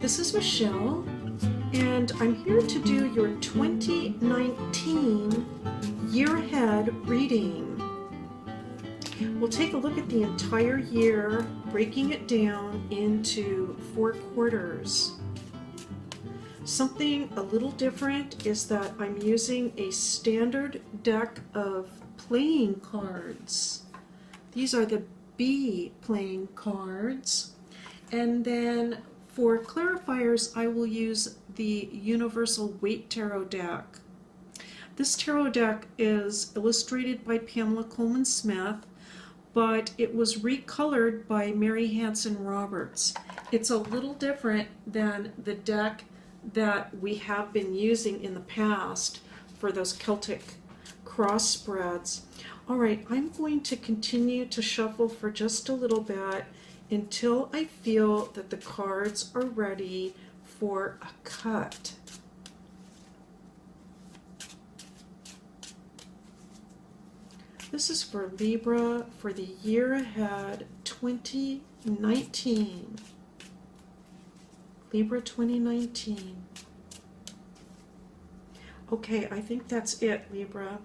This is Michelle, and I'm here to do your 2019 year ahead reading. We'll take a look at the entire year, breaking it down into 4 quarters. Something a little different is that I'm using a standard deck of playing cards. These are the B playing cards. And then for clarifiers, I will use the Universal Weight Tarot deck. This tarot deck is illustrated by Pamela Coleman Smith, but it was recolored by Mary Hanson Roberts. It's a little different than the deck that we have been using in the past for those Celtic cross spreads. All right, I'm going to continue to shuffle for just a little bit until I feel that the cards are ready for a cut. This is for Libra for the year ahead 2019. Libra 2019. Okay, I think that's it, Libra.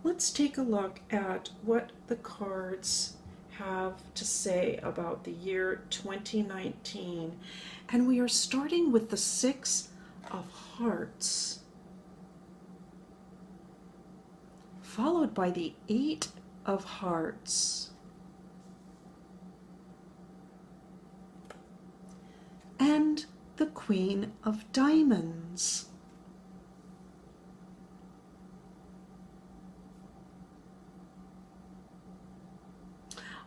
Let's take a look at what the cards have to say about the year 2019. And we are starting with the 6 of Hearts, followed by the 8 of Hearts, and the Queen of Diamonds.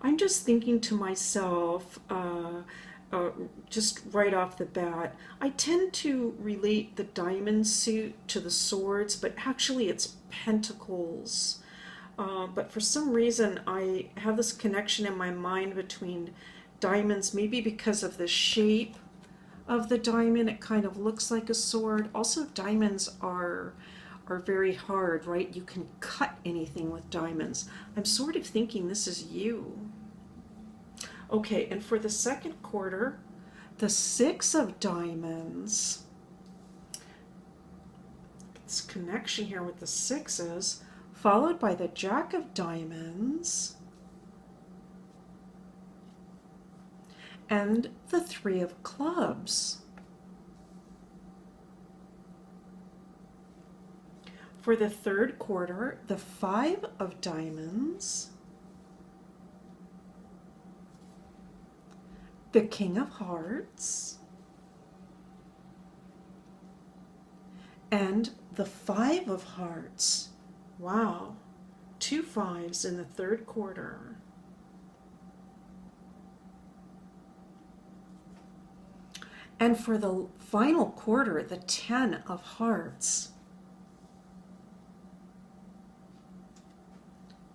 I'm just thinking to myself, just right off the bat, I tend to relate the diamond suit to the swords, but actually it's pentacles. But for some reason, I have this connection in my mind between diamonds, maybe because of the shape of the diamond. It kind of looks like a sword. Also, diamonds are very hard, right? You can cut anything with diamonds. I'm sort of thinking this is you. Okay, and for the second quarter, the 6 of Diamonds. This connection here with the 6s, followed by the Jack of Diamonds, and the 3 of Clubs. For the third quarter, the 5 of Diamonds, the King of Hearts, and the 5 of Hearts. Wow, 2 5s in the third quarter. And for the final quarter, the 10 of Hearts,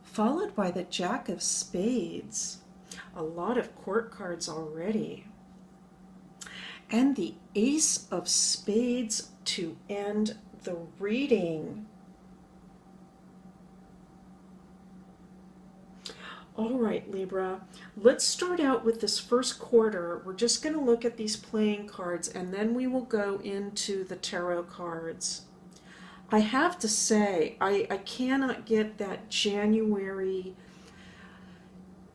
followed by the Jack of Spades. A lot of court cards already. And the Ace of Spades to end the reading. All right, Libra, let's start out with this first quarter. We're just going to look at these playing cards, and then we will go into the tarot cards. I have to say, I cannot get that January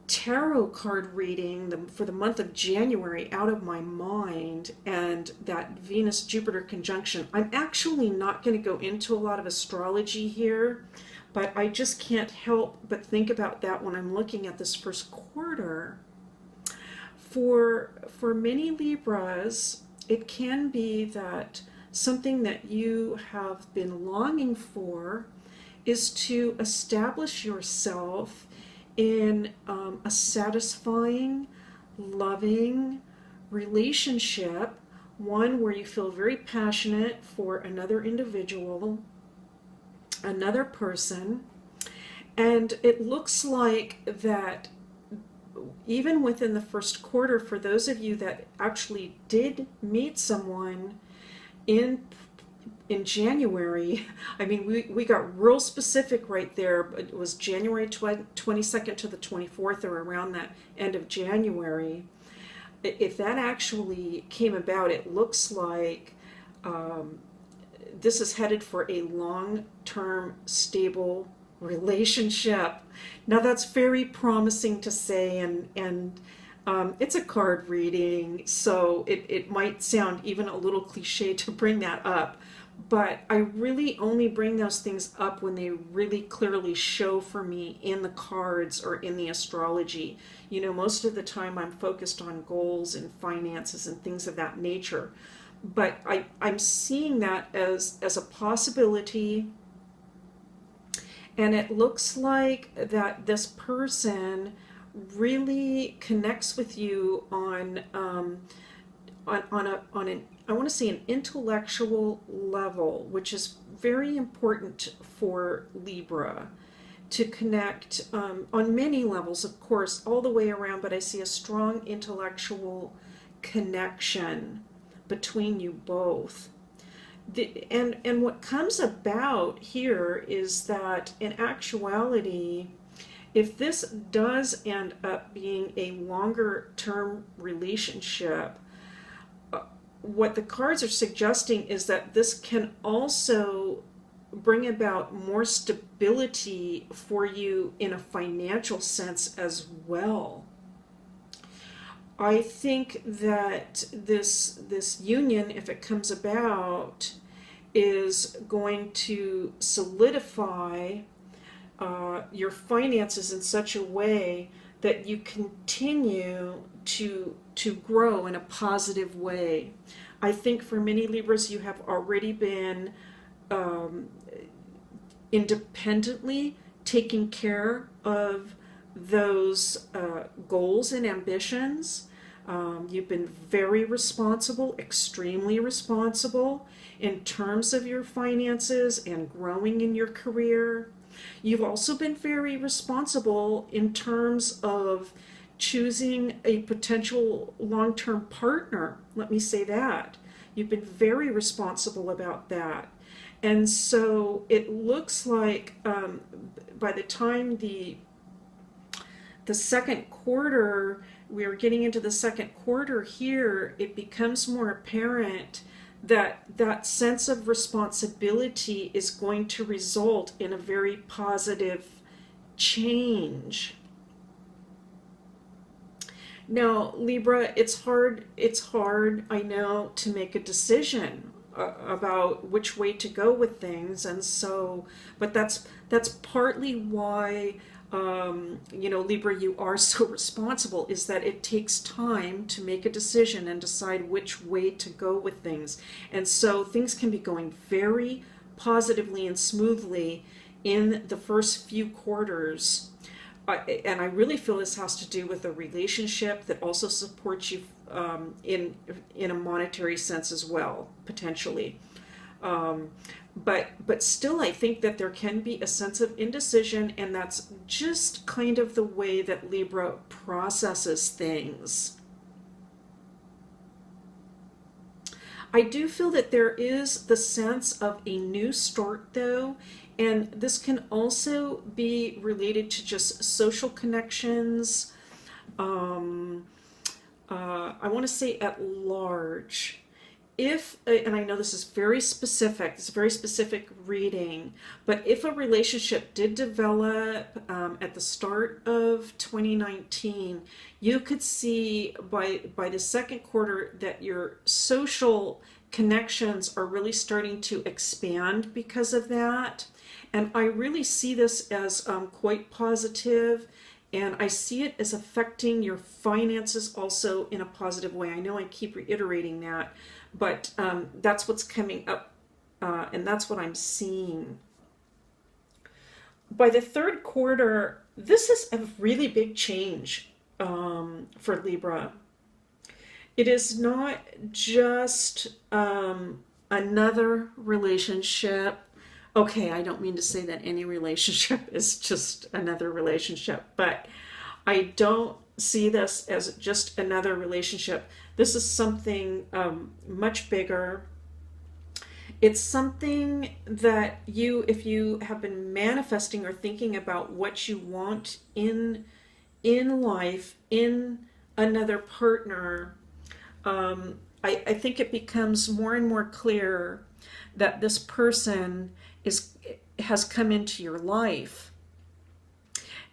tarot card reading for the month of January out of my mind, and that Venus-Jupiter conjunction. I'm actually not going to go into a lot of astrology here, but I just can't help but think about that when I'm looking at this first quarter. For many Libras, it can be that something that you have been longing for is to establish yourself in a satisfying, loving relationship, one where you feel very passionate for another individual, another person, and it looks like that even within the first quarter, for those of you that actually did meet someone in in January, I mean, we got real specific right there. It was January 22nd to the 24th, or around that end of January. If that actually came about, it looks like this is headed for a long-term, stable relationship. Now, that's very promising to say, and it's a card reading, so it might sound even a little cliche to bring that up. But I really only bring those things up when they really clearly show for me in the cards or in the astrology. You know, most of the time I'm focused on goals and finances and things of that nature. But I'm seeing that as a possibility. And it looks like that this person really connects with you on an, I want to say, an intellectual level, which is very important for Libra to connect on many levels, of course, all the way around. But I see a strong intellectual connection between you both. And what comes about here is that in actuality, if this does end up being a longer term relationship, what the cards are suggesting is that this can also bring about more stability for you in a financial sense as well. I think that this union, if it comes about, is going to solidify your finances in such a way that you continue to grow in a positive way. I think for many Libras, you have already been independently taking care of those goals and ambitions. You've been very responsible, extremely responsible in terms of your finances and growing in your career. You've also been very responsible in terms of choosing a potential long-term partner. Let me say that. You've been very responsible about that. And so it looks like by the time the second quarter, we are getting into the second quarter here, it becomes more apparent that that sense of responsibility is going to result in a very positive change. Now, Libra, it's hard, I know, to make a decision about which way to go with things, and so, but that's partly why Libra, you are so responsible, is that it takes time to make a decision and decide which way to go with things. And so things can be going very positively and smoothly in the first few quarters. And I really feel this has to do with a relationship that also supports you in a monetary sense as well, potentially. But still, I think that there can be a sense of indecision, and that's just kind of the way that Libra processes things. I do feel that there is the sense of a new start, though, and this can also be related to just social connections. I want to say at large. If, and I know this is very specific, it's a very specific reading, but if a relationship did develop at the start of 2019, you could see by the second quarter that your social connections are really starting to expand because of that. And I really see this as quite positive, and I see it as affecting your finances also in a positive way. I know I keep reiterating that, but that's what's coming up, and that's what I'm seeing. By the third quarter, this is a really big change for Libra. It is not just another relationship. Okay, I don't mean to say that any relationship is just another relationship, but I don't see this as just another relationship. This is something much bigger. It's something that you, if you have been manifesting or thinking about what you want in life, in another partner, I think it becomes more and more clear that this person has come into your life,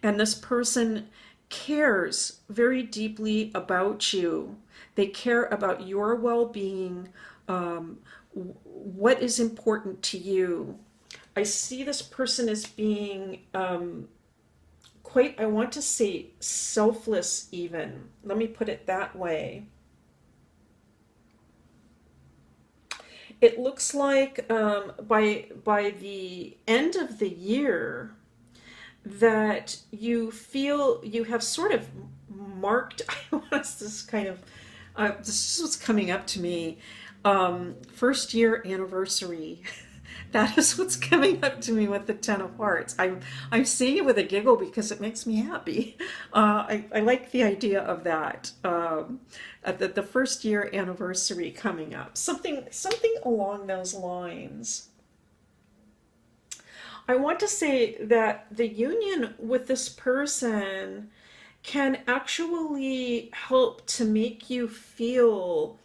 and this person cares very deeply about you. They care about your well-being, what is important to you. I see this person as being quite, I want to say, selfless even. Let me put it that way. It looks like by the end of the year that you feel you have sort of marked, this kind of, this is what's coming up to me, first year anniversary. That is what's coming up to me with the Ten of Hearts. I'm saying it with a giggle because it makes me happy. I like the idea of that. The first year anniversary coming up. Something along those lines. I want to say that the union with this person can actually help to make you feel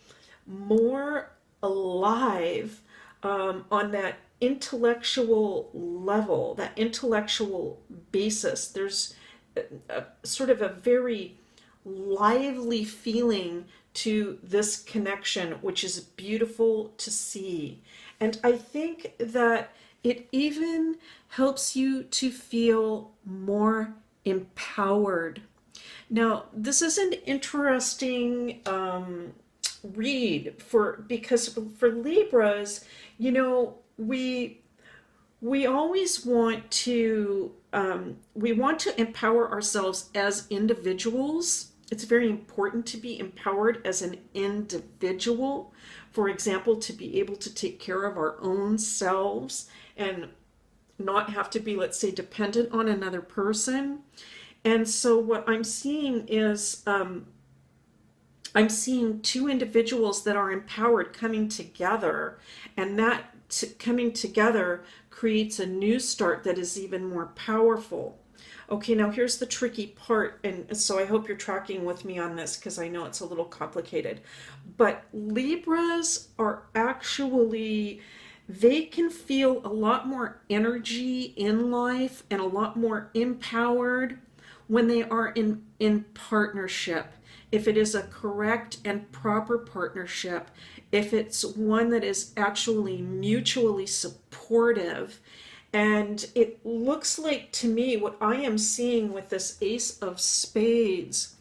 more alive, on that intellectual level, that intellectual basis. There's sort of a very lively feeling to this connection, which is beautiful to see. And I think that it even helps you to feel more empowered. Now, this is an interesting read because for Libras, you know, we always want to empower ourselves as individuals. It's very important to be empowered as an individual. For example, to be able to take care of our own selves and not have to be, let's say, dependent on another person. And so what I'm seeing is I'm seeing two individuals that are empowered coming together, and that coming together creates a new start that is even more powerful. Okay, now here's the tricky part, and so I hope you're tracking with me on this because I know it's a little complicated. But Libras are actually, they can feel a lot more energy in life and a lot more empowered when they are in partnership. If it is a correct and proper partnership, if it's one that is actually mutually supportive. And it looks like to me, what I am seeing with this Ace of Spades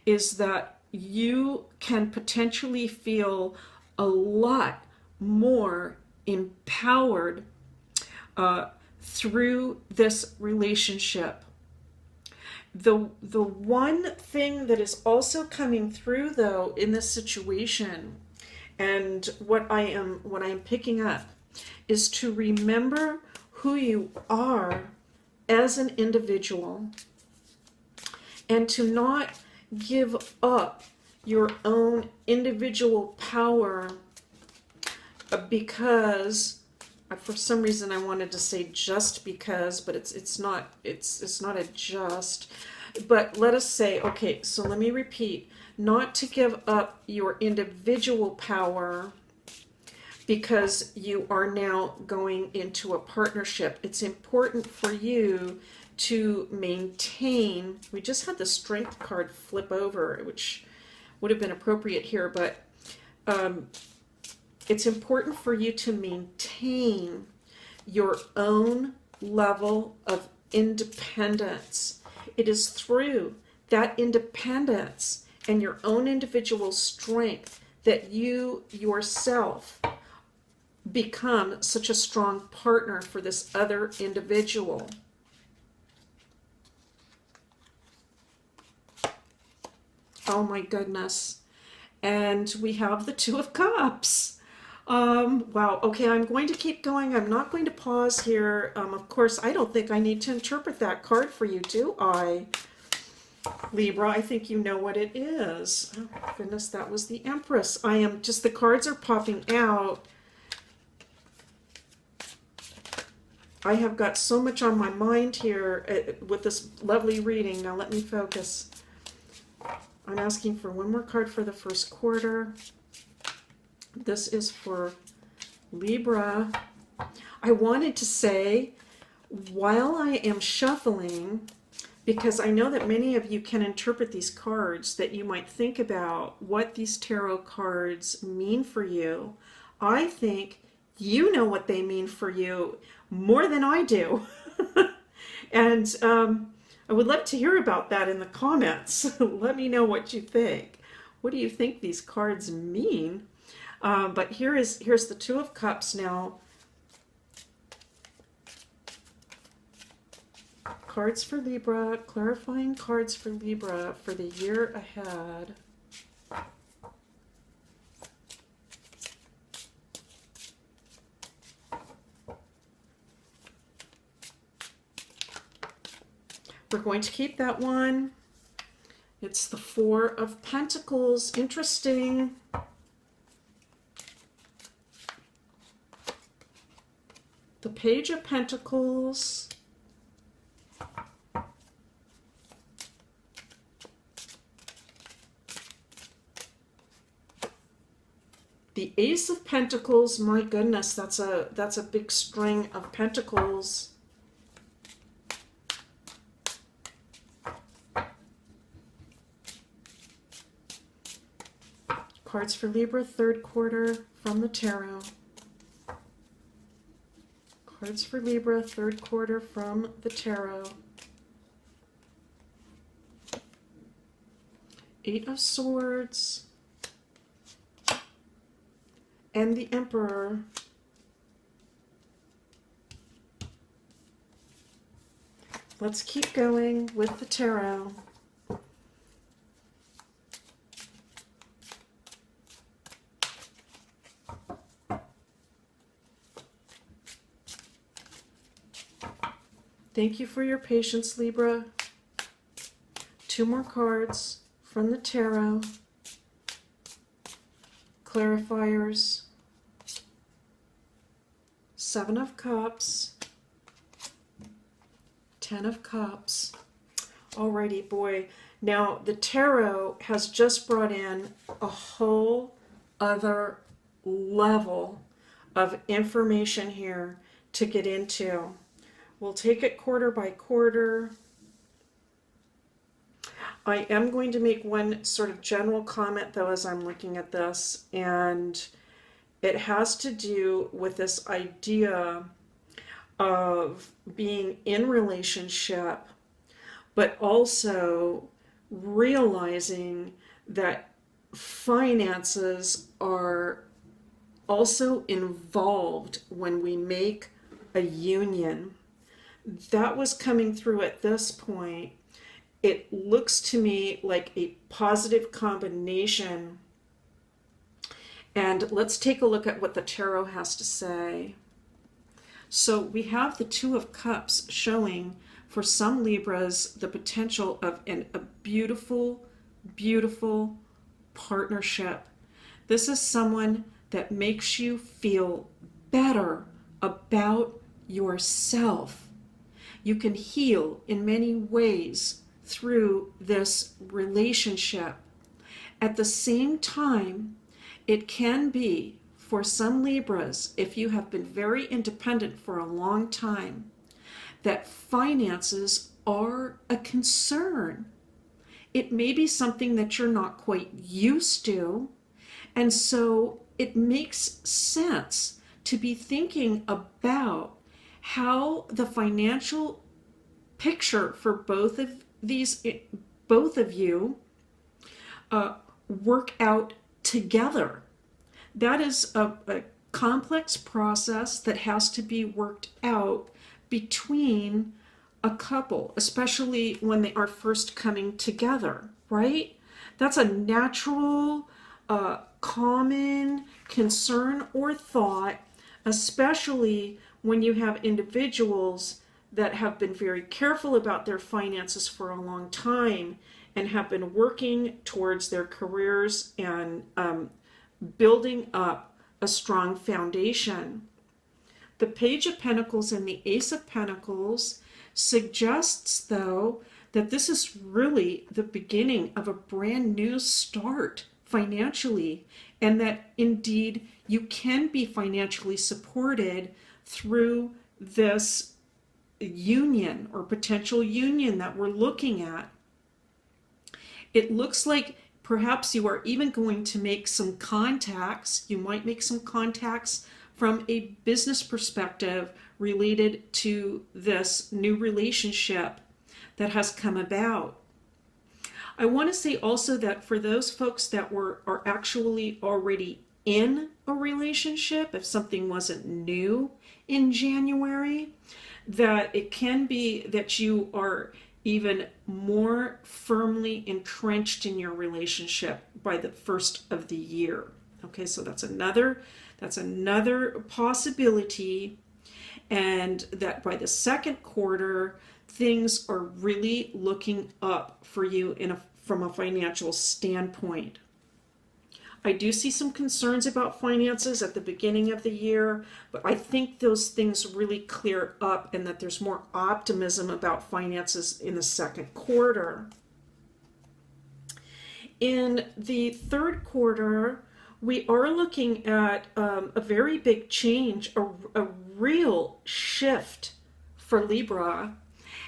is that you can potentially feel a lot more empowered through this relationship. The one thing that is also coming through though in this situation, and what I am picking up, is to remember who you are as an individual and to not give up your own individual power because, for some reason I wanted to say just because, but it's not a just, but let us say, okay, so let me repeat, not to give up your individual power because you are now going into a partnership. It's important for you to maintain, we just had the Strength card flip over, which would have been appropriate here, but it's important for you to maintain your own level of independence. It is through that independence and your own individual strength that you yourself become such a strong partner for this other individual. Oh my goodness. And we have the Two of Cups. Wow. Okay, I'm going to keep going. I'm not going to pause here. Of course, I don't think I need to interpret that card for you, do I? Libra, I think you know what it is. Oh, goodness, that was the Empress. I am just, the cards are popping out. I have got so much on my mind here with this lovely reading. Now let me focus. I'm asking for one more card for the first quarter. This is for Libra. I wanted to say, while I am shuffling, because I know that many of you can interpret these cards, that you might think about what these tarot cards mean for you. I think you know what they mean for you more than I do. And I would love to hear about that in the comments. Let me know what you think. What do you think these cards mean? But here's the Two of Cups now. Cards for Libra, clarifying cards for Libra for the year ahead. We're going to keep that one. It's the Four of Pentacles. Interesting. The Page of Pentacles. The Ace of Pentacles. My goodness, that's a big string of pentacles. Cards for Libra, third quarter from the tarot. Cards for Libra, third quarter from the tarot. Eight of Swords. And the Emperor. Let's keep going with the tarot. Thank you for your patience, Libra. Two more cards from the tarot. Clarifiers. Seven of Cups. 10 of Cups. Alrighty, boy. Now, the tarot has just brought in a whole other level of information here to get into. We'll take it quarter by quarter. I am going to make one sort of general comment, though, as I'm looking at this, and it has to do with this idea of being in relationship, but also realizing that finances are also involved when we make a union. That was coming through at this point. It looks to me like a positive combination. And let's take a look at what the tarot has to say. So we have the Two of Cups showing for some Libras the potential of a beautiful, beautiful partnership. This is someone that makes you feel better about yourself. You can heal in many ways through this relationship. At the same time, it can be, for some Libras, if you have been very independent for a long time, that finances are a concern. It may be something that you're not quite used to, and so it makes sense to be thinking about how the financial picture for both of you work out together. That is a complex process that has to be worked out between a couple, especially when they are first coming together, right? That's a natural, common concern or thought, especially when you have individuals that have been very careful about their finances for a long time and have been working towards their careers and building up a strong foundation. The Page of Pentacles and the Ace of Pentacles suggests, though, that this is really the beginning of a brand new start financially, and that indeed you can be financially supported through this union or potential union that we're looking at. It looks like perhaps you are even going to make some contacts. You might make some contacts from a business perspective related to this new relationship that has come about. I want to say also that for those folks that are actually already in a relationship, if something wasn't new in January, that it can be that you are even more firmly entrenched in your relationship by the first of the year. Okay, so that's another possibility, and that by the second quarter, things are really looking up for you from a financial standpoint. I do see some concerns about finances at the beginning of the year, but I think those things really clear up and that there's more optimism about finances in the second quarter. In the third quarter, we are looking at a very big change, a real shift for Libra.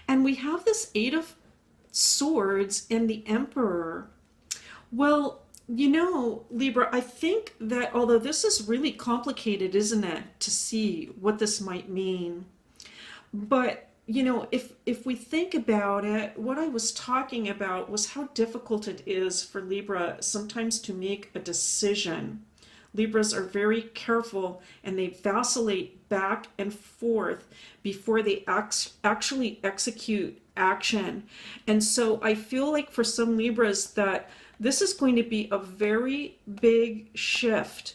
And we have this Eight of Swords and the Emperor. Well, you know, Libra, I think that although this is really complicated, isn't it, to see what this might mean. But, you know, if we think about it, what I was talking about was how difficult it is for Libra sometimes to make a decision. Libras are very careful and they vacillate back and forth before they actually execute action. And so I feel like for some Libras that this is going to be a very big shift.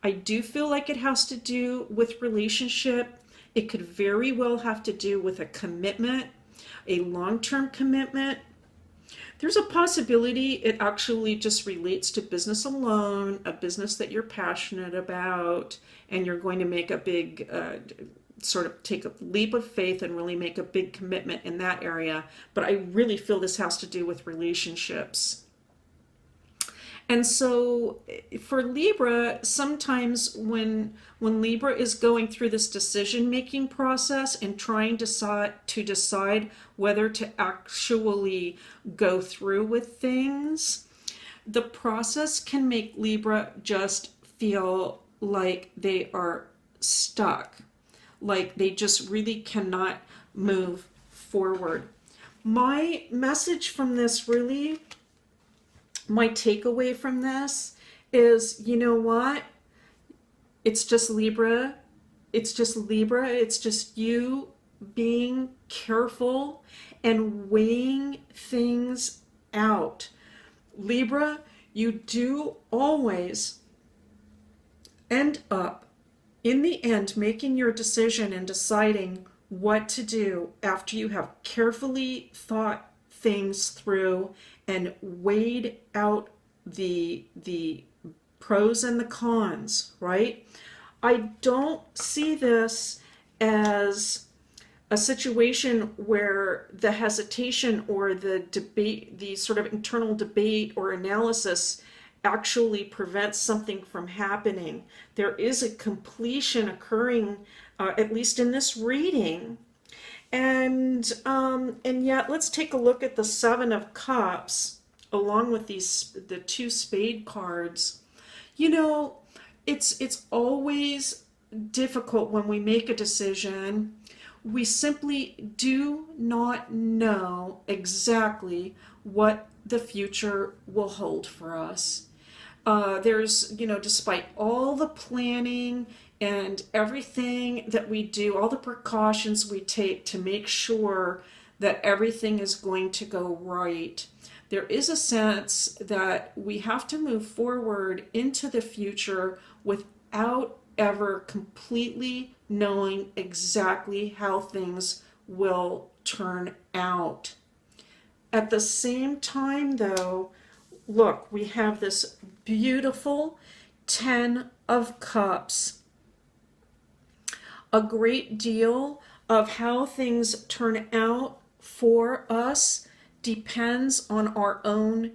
I do feel like it has to do with relationship. It could very well have to do with a commitment, a long-term commitment. There's a possibility it actually just relates to business alone, a business that you're passionate about, and you're going to make a big, sort of take a leap of faith and really make a big commitment in that area. But I really feel this has to do with relationships. And so for Libra, sometimes when Libra is going through this decision-making process and trying to decide whether to actually go through with things, the process can make Libra just feel like they are stuck, like they just really cannot move forward. My message from this really, my takeaway from this is, you know what? It's just Libra. It's just Libra. It's just you being careful and weighing things out. Libra, you do always end up, in the end, making your decision and deciding what to do after you have carefully thought things through and weighed out the pros and the cons, right? I don't see this as a situation where the hesitation or the debate, the sort of internal debate or analysis actually prevents something from happening. There is a completion occurring, at least in this reading. And yet, let's take a look at the Seven of Cups along with the two spade cards. You know, it's always difficult when we make a decision. We simply do not know exactly what the future will hold for us. There's, you know, despite all the planning and everything that we do, all the precautions we take to make sure that everything is going to go right, there is a sense that we have to move forward into the future without ever completely knowing exactly how things will turn out. At the same time, though, look, we have this beautiful Ten of Cups. A great deal of how things turn out for us depends on our own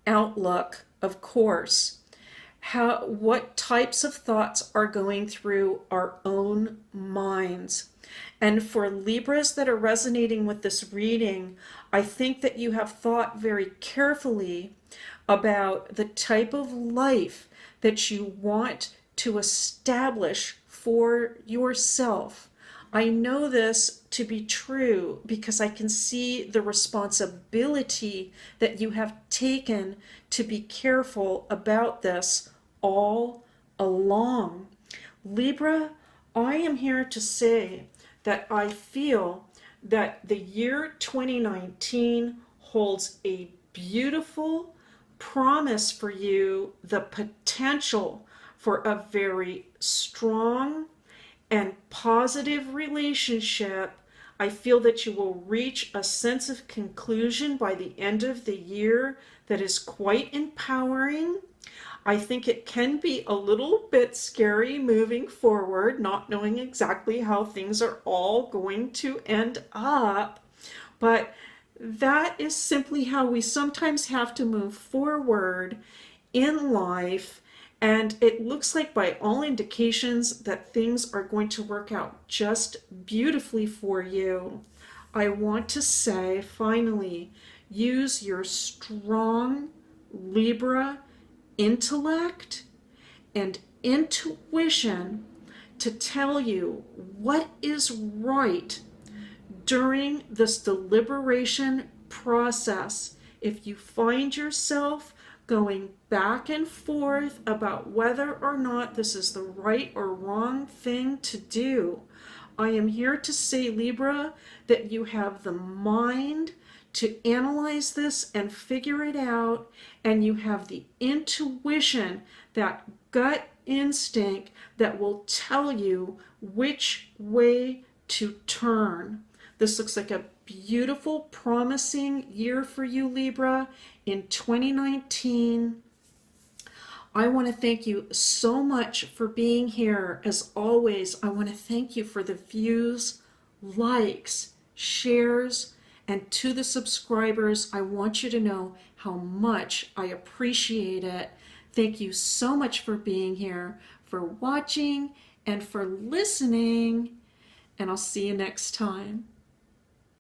outlook, of course. What types of thoughts are going through our own minds. And for Libras that are resonating with this reading, I think that you have thought very carefully about the type of life that you want to establish for yourself. I know this to be true because I can see the responsibility that you have taken to be careful about this all along. Libra, I am here to say that I feel that the year 2019 holds a beautiful promise for you, the potential for a very strong and positive relationship. I feel that you will reach a sense of conclusion by the end of the year that is quite empowering. I think it can be a little bit scary moving forward, not knowing exactly how things are all going to end up, but that is simply how we sometimes have to move forward in life. And it looks like, by all indications, that things are going to work out just beautifully for you. I want to say, finally, use your strong Libra intellect and intuition to tell you what is right during this deliberation process. If you find yourself going back and forth about whether or not this is the right or wrong thing to do, I am here to say, Libra, that you have the mind to analyze this and figure it out, and you have the intuition, that gut instinct that will tell you which way to turn. This looks like a beautiful, promising year for you, Libra, in 2019. I want to thank you so much for being here. As always, I want to thank you for the views, likes, shares, and to the subscribers. I want you to know how much I appreciate it. Thank you so much for being here, for watching, and for listening. And I'll see you next time.